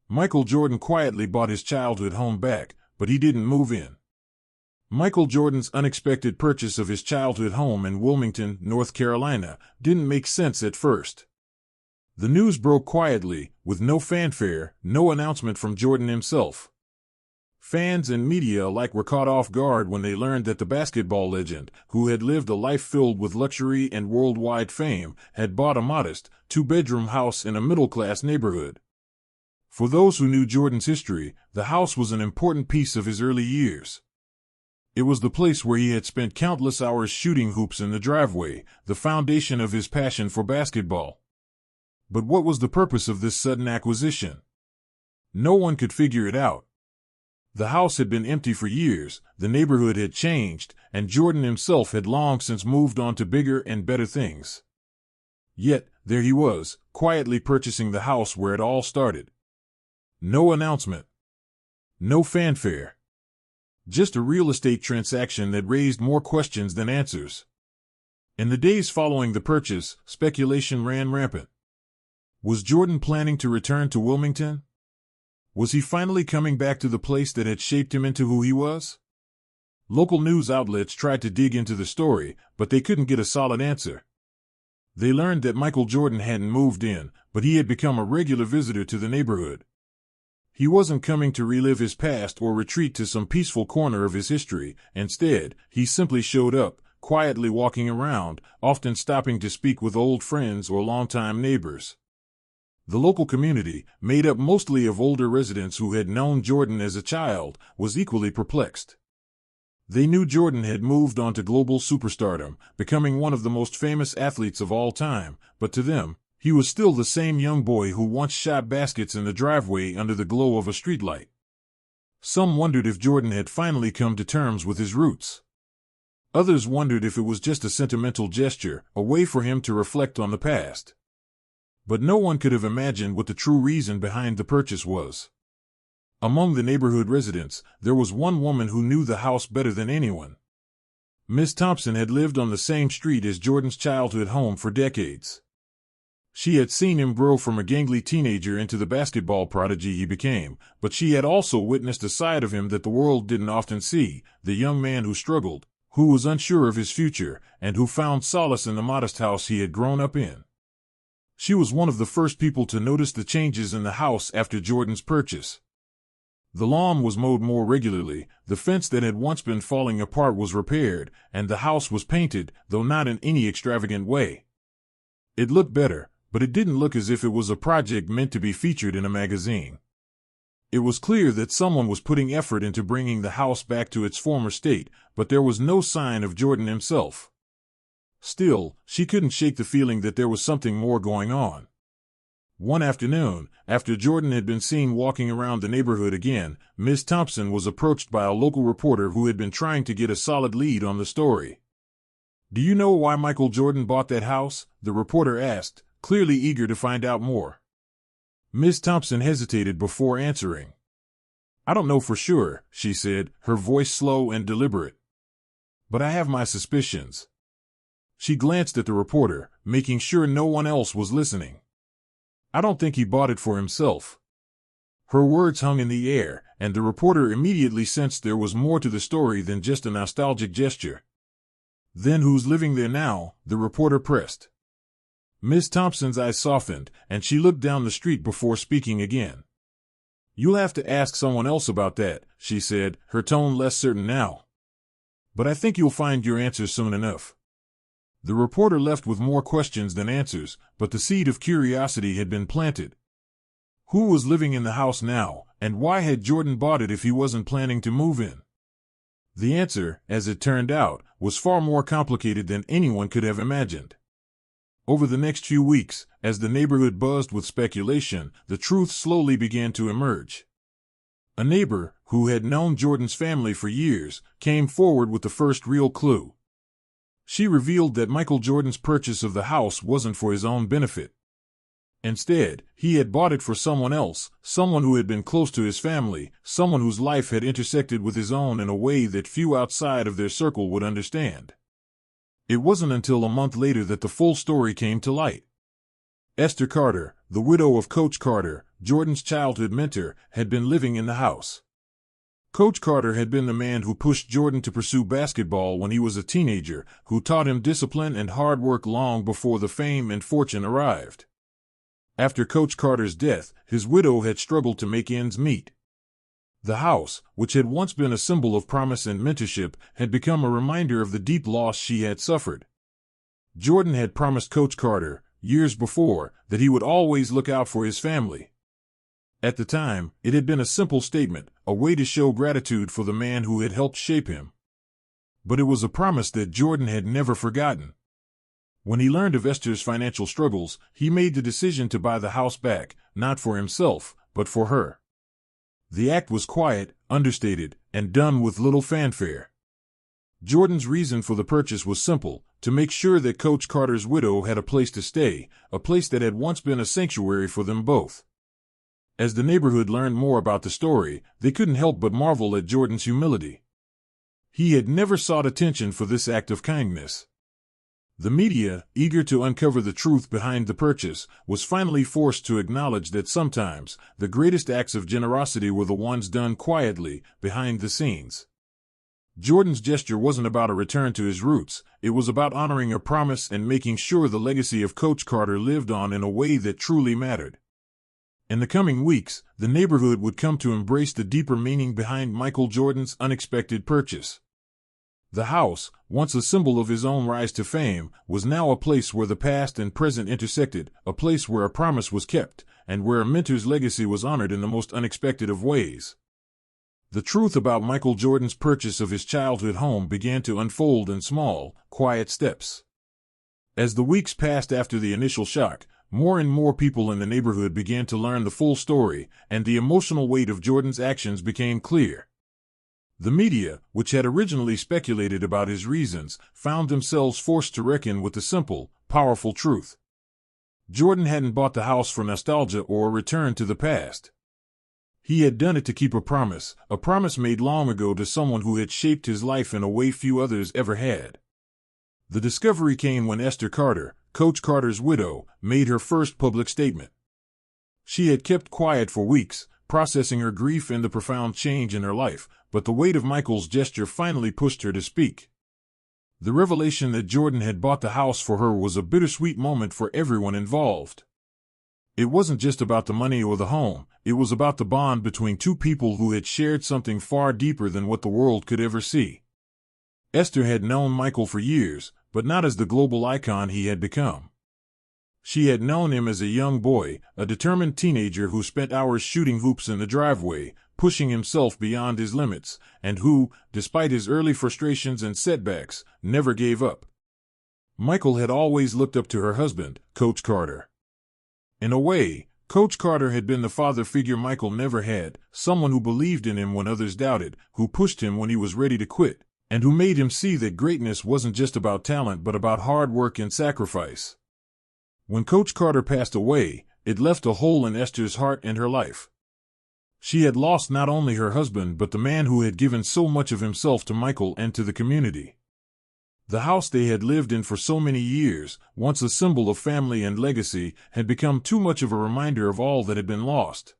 Michael Jordan quietly bought his childhood home back, but he didn't move in. Michael Jordan's unexpected purchase of his childhood home in Wilmington, North Carolina, didn't make sense at first. The news broke quietly, with no fanfare, no announcement from Jordan himself. Fans and media alike were caught off guard when they learned that the basketball legend, who had lived a life filled with luxury and worldwide fame, had bought a modest, two-bedroom house in a middle-class neighborhood. For those who knew Jordan's history, the house was an important piece of his early years. It was the place where he had spent countless hours shooting hoops in the driveway, the foundation of his passion for basketball. But what was the purpose of this sudden acquisition? No one could figure it out. The house had been empty for years, the neighborhood had changed, and Jordan himself had long since moved on to bigger and better things. Yet, there he was, quietly purchasing the house where it all started. No announcement. No fanfare. Just a real estate transaction that raised more questions than answers. In the days following the purchase, speculation ran rampant. Was Jordan planning to return to Wilmington? Was he finally coming back to the place that had shaped him into who he was? Local news outlets tried to dig into the story, but they couldn't get a solid answer. They learned that Michael Jordan hadn't moved in, but he had become a regular visitor to the neighborhood. He wasn't coming to relive his past or retreat to some peaceful corner of his history. Instead, he simply showed up, quietly walking around, often stopping to speak with old friends or longtime neighbors. The local community, made up mostly of older residents who had known Jordan as a child, was equally perplexed. They knew Jordan had moved on to global superstardom, becoming one of the most famous athletes of all time, but to them, he was still the same young boy who once shot baskets in the driveway under the glow of a streetlight. Some wondered if Jordan had finally come to terms with his roots. Others wondered if it was just a sentimental gesture, a way for him to reflect on the past. But no one could have imagined what the true reason behind the purchase was. Among the neighborhood residents, there was one woman who knew the house better than anyone. Miss Thompson had lived on the same street as Jordan's childhood home for decades. She had seen him grow from a gangly teenager into the basketball prodigy he became, but she had also witnessed a side of him that the world didn't often see, the young man who struggled, who was unsure of his future, and who found solace in the modest house he had grown up in. She was one of the first people to notice the changes in the house after Jordan's purchase. The lawn was mowed more regularly, the fence that had once been falling apart was repaired, and the house was painted, though not in any extravagant way. It looked better, but it didn't look as if it was a project meant to be featured in a magazine. It was clear that someone was putting effort into bringing the house back to its former state, but there was no sign of Jordan himself. Still, she couldn't shake the feeling that there was something more going on. One afternoon, after Jordan had been seen walking around the neighborhood again, Ms. Thompson was approached by a local reporter who had been trying to get a solid lead on the story. "Do you know why Michael Jordan bought that house?" the reporter asked, clearly eager to find out more. Ms. Thompson hesitated before answering. "I don't know for sure," she said, her voice slow and deliberate. "But I have my suspicions." She glanced at the reporter, making sure no one else was listening. "I don't think he bought it for himself." Her words hung in the air, and the reporter immediately sensed there was more to the story than just a nostalgic gesture. "Then who's living there now?" the reporter pressed. Miss Thompson's eyes softened, and she looked down the street before speaking again. "You'll have to ask someone else about that," she said, her tone less certain now. "But I think you'll find your answer soon enough." The reporter left with more questions than answers, but the seed of curiosity had been planted. Who was living in the house now, and why had Jordan bought it if he wasn't planning to move in? The answer, as it turned out, was far more complicated than anyone could have imagined. Over the next few weeks, as the neighborhood buzzed with speculation, the truth slowly began to emerge. A neighbor, who had known Jordan's family for years, came forward with the first real clue. She revealed that Michael Jordan's purchase of the house wasn't for his own benefit. Instead, he had bought it for someone else, someone who had been close to his family, someone whose life had intersected with his own in a way that few outside of their circle would understand. It wasn't until a month later that the full story came to light. Esther Carter, the widow of Coach Carter, Jordan's childhood mentor, had been living in the house. Coach Carter had been the man who pushed Jordan to pursue basketball when he was a teenager, who taught him discipline and hard work long before the fame and fortune arrived. After Coach Carter's death, his widow had struggled to make ends meet. The house, which had once been a symbol of promise and mentorship, had become a reminder of the deep loss she had suffered. Jordan had promised Coach Carter, years before, that he would always look out for his family. At the time, it had been a simple statement, a way to show gratitude for the man who had helped shape him. But it was a promise that Jordan had never forgotten. When he learned of Esther's financial struggles, he made the decision to buy the house back, not for himself, but for her. The act was quiet, understated, and done with little fanfare. Jordan's reason for the purchase was simple: to make sure that Coach Carter's widow had a place to stay, a place that had once been a sanctuary for them both. As the neighborhood learned more about the story, they couldn't help but marvel at Jordan's humility. He had never sought attention for this act of kindness. The media, eager to uncover the truth behind the purchase, was finally forced to acknowledge that sometimes the greatest acts of generosity were the ones done quietly, behind the scenes. Jordan's gesture wasn't about a return to his roots, it was about honoring a promise and making sure the legacy of Coach Carter lived on in a way that truly mattered. In the coming weeks, the neighborhood would come to embrace the deeper meaning behind Michael Jordan's unexpected purchase. The house, once a symbol of his own rise to fame, was now a place where the past and present intersected, a place where a promise was kept, and where a mentor's legacy was honored in the most unexpected of ways. The truth about Michael Jordan's purchase of his childhood home began to unfold in small, quiet steps. As the weeks passed after the initial shock, more and more people in the neighborhood began to learn the full story, and the emotional weight of Jordan's actions became clear. The media, which had originally speculated about his reasons, found themselves forced to reckon with the simple, powerful truth. Jordan hadn't bought the house for nostalgia or a return to the past. He had done it to keep a promise made long ago to someone who had shaped his life in a way few others ever had. The discovery came when Esther Carter, Coach Carter's widow, made her first public statement. She had kept quiet for weeks, processing her grief and the profound change in her life, but the weight of Michael's gesture finally pushed her to speak. The revelation that Jordan had bought the house for her was a bittersweet moment for everyone involved. It wasn't just about the money or the home, it was about the bond between two people who had shared something far deeper than what the world could ever see. Esther had known Michael for years, but not as the global icon he had become. She had known him as a young boy, a determined teenager who spent hours shooting hoops in the driveway, pushing himself beyond his limits, and who, despite his early frustrations and setbacks, never gave up. Michael had always looked up to her husband, Coach Carter. In a way, Coach Carter had been the father figure Michael never had, someone who believed in him when others doubted, who pushed him when he was ready to quit, and who made him see that greatness wasn't just about talent but about hard work and sacrifice. When Coach Carter passed away, it left a hole in Esther's heart and her life. She had lost not only her husband but the man who had given so much of himself to Michael and to the community. The house they had lived in for so many years, once a symbol of family and legacy, had become too much of a reminder of all that had been lost.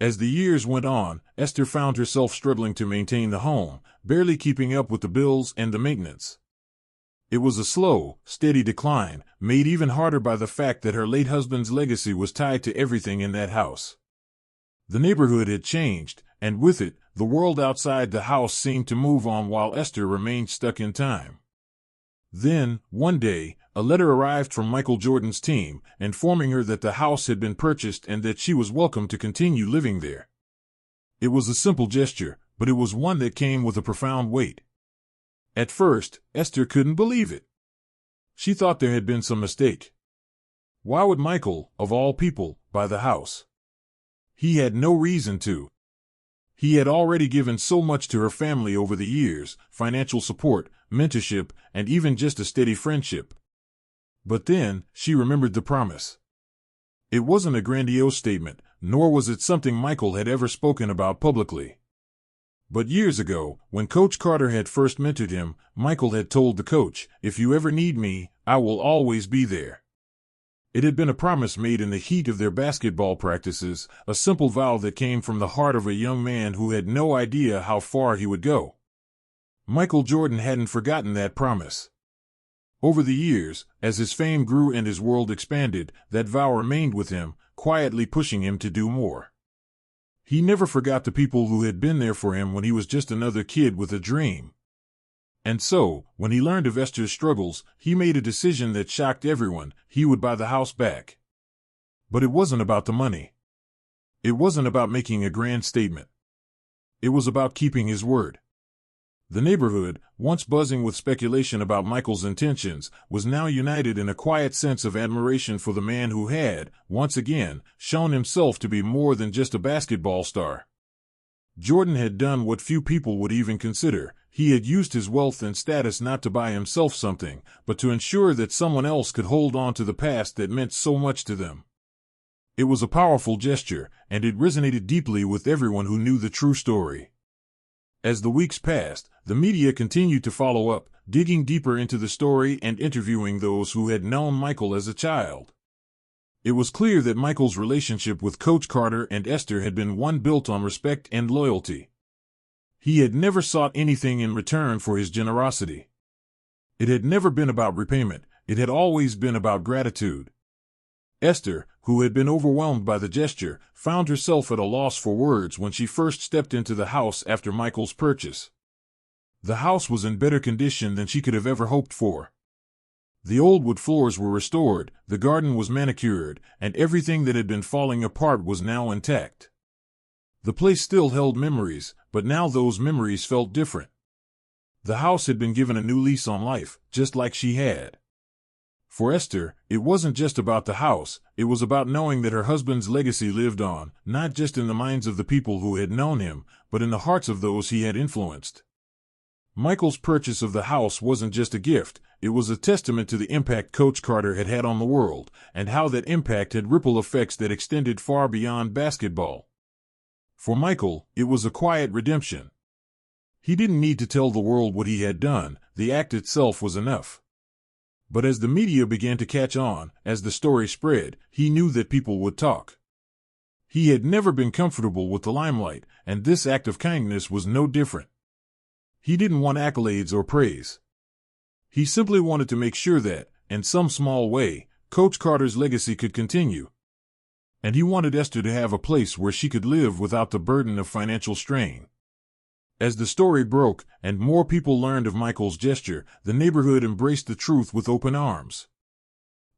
As the years went on, Esther found herself struggling to maintain the home, barely keeping up with the bills and the maintenance. It was a slow, steady decline, made even harder by the fact that her late husband's legacy was tied to everything in that house. The neighborhood had changed, and with it, the world outside the house seemed to move on while Esther remained stuck in time. Then, one day, a letter arrived from Michael Jordan's team, informing her that the house had been purchased and that she was welcome to continue living there. It was a simple gesture, but it was one that came with a profound weight. At first, Esther couldn't believe it. She thought there had been some mistake. Why would Michael, of all people, buy the house? He had no reason to. He had already given so much to her family over the years: financial support, mentorship, and even just a steady friendship. But then, she remembered the promise. It wasn't a grandiose statement, nor was it something Michael had ever spoken about publicly. But years ago, when Coach Carter had first mentored him, Michael had told the coach, "If you ever need me, I will always be there." It had been a promise made in the heat of their basketball practices, a simple vow that came from the heart of a young man who had no idea how far he would go. Michael Jordan hadn't forgotten that promise. Over the years, as his fame grew and his world expanded, that vow remained with him, quietly pushing him to do more. He never forgot the people who had been there for him when he was just another kid with a dream. And so, when he learned of Esther's struggles, he made a decision that shocked everyone: he would buy the house back. But it wasn't about the money. It wasn't about making a grand statement. It was about keeping his word. The neighborhood, once buzzing with speculation about Michael's intentions, was now united in a quiet sense of admiration for the man who had, once again, shown himself to be more than just a basketball star. Jordan had done what few people would even consider. He had used his wealth and status not to buy himself something, but to ensure that someone else could hold on to the past that meant so much to them. It was a powerful gesture, and it resonated deeply with everyone who knew the true story. As the weeks passed, the media continued to follow up, digging deeper into the story and interviewing those who had known Michael as a child. It was clear that Michael's relationship with Coach Carter and Esther had been one built on respect and loyalty. He had never sought anything in return for his generosity. It had never been about repayment, it had always been about gratitude. Esther, who had been overwhelmed by the gesture, found herself at a loss for words when she first stepped into the house after Michael's purchase. The house was in better condition than she could have ever hoped for. The old wood floors were restored, the garden was manicured, and everything that had been falling apart was now intact. The place still held memories, but now those memories felt different. The house had been given a new lease on life, just like she had. For Esther, it wasn't just about the house, it was about knowing that her husband's legacy lived on, not just in the minds of the people who had known him, but in the hearts of those he had influenced. Michael's purchase of the house wasn't just a gift, it was a testament to the impact Coach Carter had had on the world, and how that impact had ripple effects that extended far beyond basketball. For Michael, it was a quiet redemption. He didn't need to tell the world what he had done, the act itself was enough. But as the media began to catch on, as the story spread, he knew that people would talk. He had never been comfortable with the limelight, and this act of kindness was no different. He didn't want accolades or praise. He simply wanted to make sure that, in some small way, Coach Carter's legacy could continue. And he wanted Esther to have a place where she could live without the burden of financial strain. As the story broke, and more people learned of Michael's gesture, the neighborhood embraced the truth with open arms.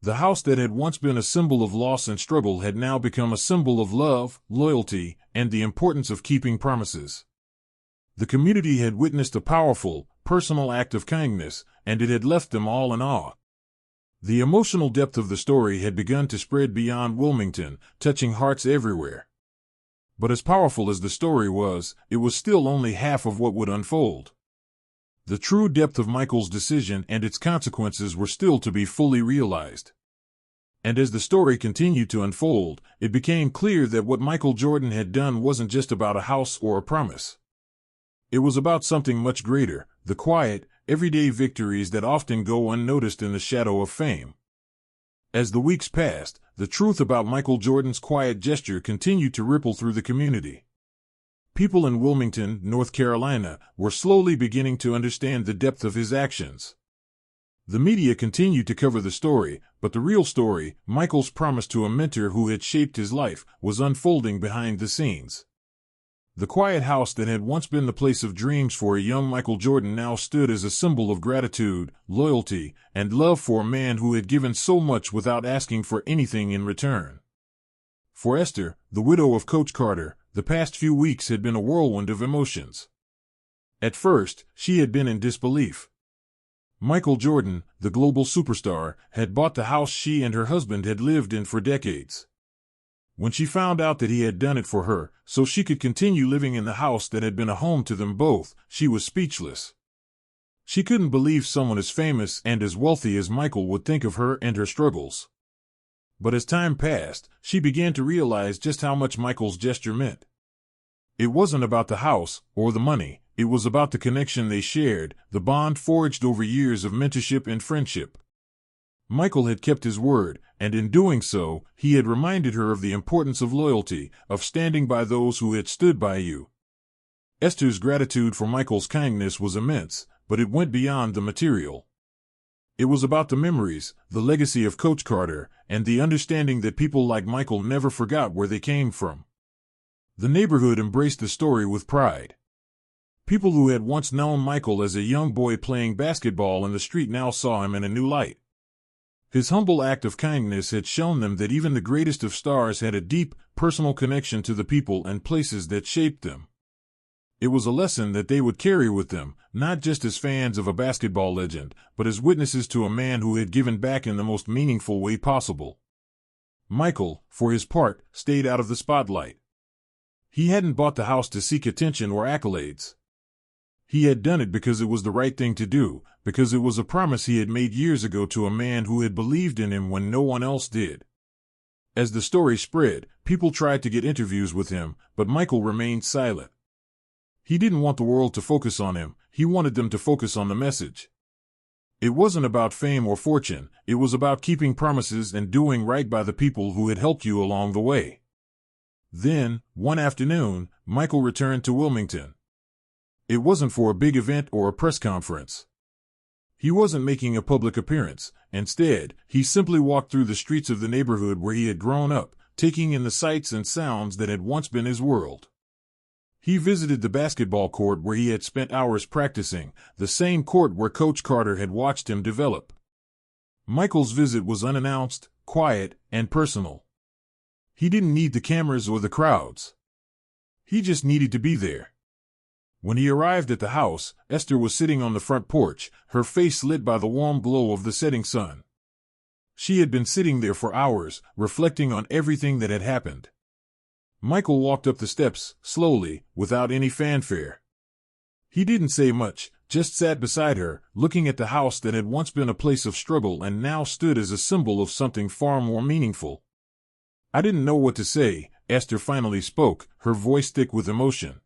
The house that had once been a symbol of loss and struggle had now become a symbol of love, loyalty, and the importance of keeping promises. The community had witnessed a powerful, personal act of kindness, and it had left them all in awe. The emotional depth of the story had begun to spread beyond Wilmington, touching hearts everywhere. But as powerful as the story was, it was still only half of what would unfold. The true depth of Michael's decision and its consequences were still to be fully realized. And as the story continued to unfold, it became clear that what Michael Jordan had done wasn't just about a house or a promise. It was about something much greater, the quiet, everyday victories that often go unnoticed in the shadow of fame. As the weeks passed, the truth about Michael Jordan's quiet gesture continued to ripple through the community. People in Wilmington, North Carolina, were slowly beginning to understand the depth of his actions. The media continued to cover the story, but the real story, Michael's promise to a mentor who had shaped his life, was unfolding behind the scenes. The quiet house that had once been the place of dreams for a young Michael Jordan now stood as a symbol of gratitude, loyalty, and love for a man who had given so much without asking for anything in return. For Esther, the widow of Coach Carter, the past few weeks had been a whirlwind of emotions. At first, she had been in disbelief. Michael Jordan, the global superstar, had bought the house she and her husband had lived in for decades. When she found out that he had done it for her, so she could continue living in the house that had been a home to them both, she was speechless. She couldn't believe someone as famous and as wealthy as Michael would think of her and her struggles. But as time passed, she began to realize just how much Michael's gesture meant. It wasn't about the house or the money, it was about the connection they shared, the bond forged over years of mentorship and friendship. Michael had kept his word, and in doing so, he had reminded her of the importance of loyalty, of standing by those who had stood by you. Esther's gratitude for Michael's kindness was immense, but it went beyond the material. It was about the memories, the legacy of Coach Carter, and the understanding that people like Michael never forgot where they came from. The neighborhood embraced the story with pride. People who had once known Michael as a young boy playing basketball in the street now saw him in a new light. His humble act of kindness had shown them that even the greatest of stars had a deep, personal connection to the people and places that shaped them. It was a lesson that they would carry with them, not just as fans of a basketball legend, but as witnesses to a man who had given back in the most meaningful way possible. Michael, for his part, stayed out of the spotlight. He hadn't bought the house to seek attention or accolades. He had done it because it was the right thing to do, because it was a promise he had made years ago to a man who had believed in him when no one else did. As the story spread, people tried to get interviews with him, but Michael remained silent. He didn't want the world to focus on him, he wanted them to focus on the message. It wasn't about fame or fortune, it was about keeping promises and doing right by the people who had helped you along the way. Then, one afternoon, Michael returned to Wilmington. It wasn't for a big event or a press conference. He wasn't making a public appearance. Instead, he simply walked through the streets of the neighborhood where he had grown up, taking in the sights and sounds that had once been his world. He visited the basketball court where he had spent hours practicing, the same court where Coach Carter had watched him develop. Michael's visit was unannounced, quiet, and personal. He didn't need the cameras or the crowds. He just needed to be there. When he arrived at the house, Esther was sitting on the front porch, her face lit by the warm glow of the setting sun. She had been sitting there for hours, reflecting on everything that had happened. Michael walked up the steps, slowly, without any fanfare. He didn't say much, just sat beside her, looking at the house that had once been a place of struggle and now stood as a symbol of something far more meaningful. "I didn't know what to say," Esther finally spoke, her voice thick with emotion.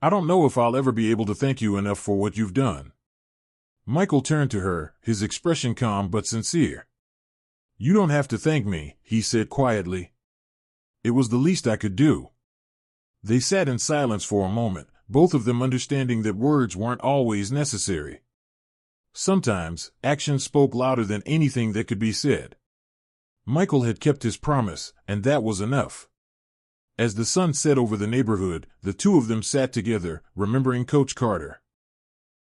"I don't know if I'll ever be able to thank you enough for what you've done." Michael turned to her, his expression calm but sincere. "You don't have to thank me," he said quietly. "It was the least I could do." They sat in silence for a moment, both of them understanding that words weren't always necessary. Sometimes, action spoke louder than anything that could be said. Michael had kept his promise, and that was enough. As the sun set over the neighborhood, the two of them sat together, remembering Coach Carter.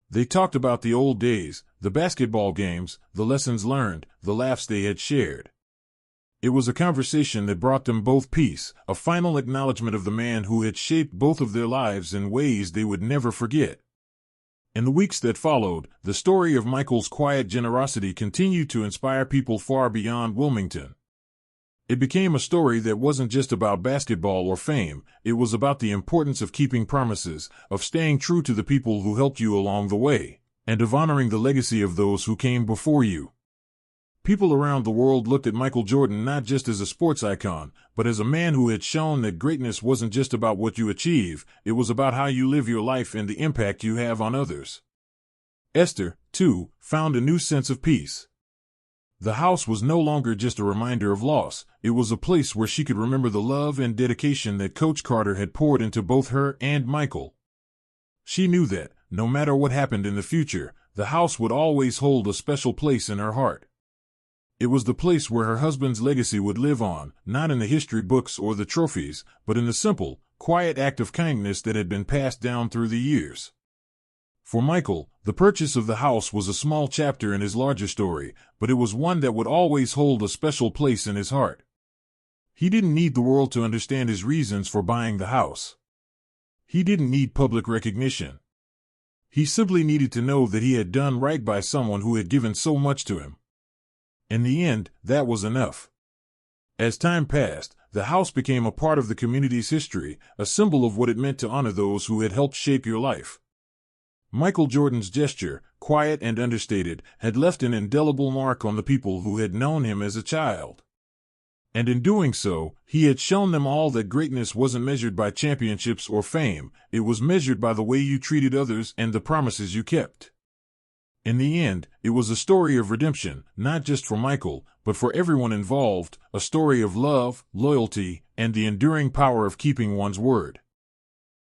They talked about the old days, the basketball games, the lessons learned, the laughs they had shared. It was a conversation that brought them both peace, a final acknowledgement of the man who had shaped both of their lives in ways they would never forget. In the weeks that followed, the story of Michael's quiet generosity continued to inspire people far beyond Wilmington. It became a story that wasn't just about basketball or fame, it was about the importance of keeping promises, of staying true to the people who helped you along the way, and of honoring the legacy of those who came before you. People around the world looked at Michael Jordan not just as a sports icon, but as a man who had shown that greatness wasn't just about what you achieve, it was about how you live your life and the impact you have on others. Esther, too, found a new sense of peace. The house was no longer just a reminder of loss, it was a place where she could remember the love and dedication that Coach Carter had poured into both her and Michael. She knew that, no matter what happened in the future, the house would always hold a special place in her heart. It was the place where her husband's legacy would live on, not in the history books or the trophies, but in the simple, quiet act of kindness that had been passed down through the years. For Michael, the purchase of the house was a small chapter in his larger story, but it was one that would always hold a special place in his heart. He didn't need the world to understand his reasons for buying the house. He didn't need public recognition. He simply needed to know that he had done right by someone who had given so much to him. In the end, that was enough. As time passed, the house became a part of the community's history, a symbol of what it meant to honor those who had helped shape your life. Michael Jordan's gesture, quiet and understated, had left an indelible mark on the people who had known him as a child. And in doing so, he had shown them all that greatness wasn't measured by championships or fame, it was measured by the way you treated others and the promises you kept. In the end, it was a story of redemption, not just for Michael, but for everyone involved, a story of love, loyalty, and the enduring power of keeping one's word.